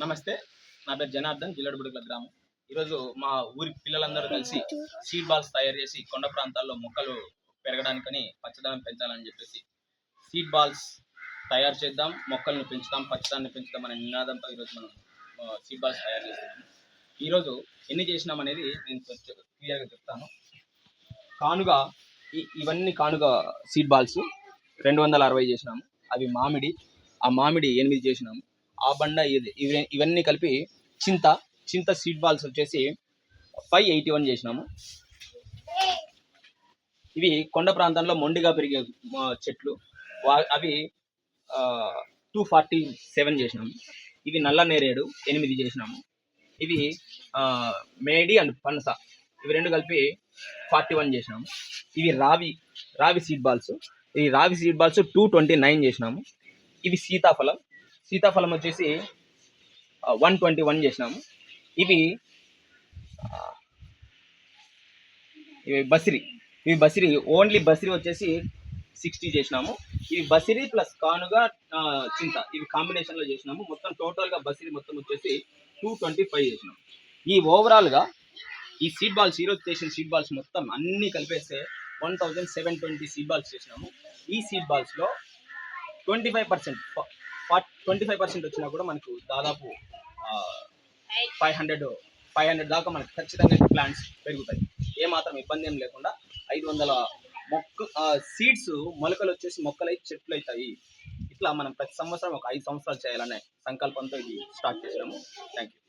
నమస్తే, నా పేరు జనార్దన్, జిల్లడిబుడుగుల గ్రామం. ఈరోజు మా ఊరి పిల్లలందరూ కలిసి సీడ్ బాల్స్ తయారు చేసి కొండ ప్రాంతాల్లో మొక్కలు పెరగడానికని పచ్చదనం పెంచాలని చెప్పేసి సీడ్ బాల్స్ తయారు చేద్దాం, మొక్కలను పెంచుతాం, పచ్చదాన్ని పెంచుతాం అనే నినాదంతో ఈరోజు మనం సీడ్ బాల్స్ తయారు చేస్తున్నాము. ఈరోజు ఎన్ని చేసినాం అనేది నేను కొంచెం క్లియర్గా చెప్తాను. కానుగ, ఇవన్నీ కానుగ సీడ్ బాల్స్ 260 చేసినాము. అవి మామిడి, ఆ మామిడి 8 చేసినాము. ఆ బండ ఇవన్నీ కలిపి చింత సీడ్ బాల్స్ వచ్చేసి 581 చేసినాము. ఇవి కొండ ప్రాంతంలో మొండిగా పెరిగే చెట్లు, అవి 247 చేసినాము. ఇవి నల్ల నేరేడు 8 చేసినాము. ఇవి మేడి అండ్ పనస, ఇవి రెండు కలిపి 41 చేసినాము. ఇవి రావి సీడ్ బాల్స్, ఈ రావి సీడ్ బాల్స్ 229 చేసినాము. ఇవి సీతాఫలం వచ్చేసి 121 చేసినాము. ఇవి బసిరి ఓన్లీ బసిరి వచ్చేసి 60 చేసినాము. ఇవి బసిరి ప్లస్ కానుగా చింత, ఇవి కాంబినేషన్లో చేసినాము. మొత్తం టోటల్గా బసిరి మొత్తం వచ్చేసి 225 చేసినాము. ఈ ఓవరాల్గా ఈ సీడ్ బాల్స్, ఈరోజు చేసిన సీడ్ బాల్స్ మొత్తం అన్నీ కలిపేస్తే 1720 సీడ్ బాల్స్ చేసినాము. ఈ సీడ్ బాల్స్లో 25% వచ్చినా కూడా మనకు దాదాపు 500 దాకా మనకు ఖచ్చితంగా ప్లాంట్స్ పెరుగుతాయి. ఏమాత్రం ఇబ్బంది ఏం లేకుండా 500 సీడ్స్ మొలకలు వచ్చేసి మొక్కలై చెట్లు అవుతాయి. ఇట్లా మనం ప్రతి సంవత్సరం ఒక 5 సంవత్సరాలు చేయాలనే సంకల్పంతో ఇది స్టార్ట్ చేసినాము. Thank you.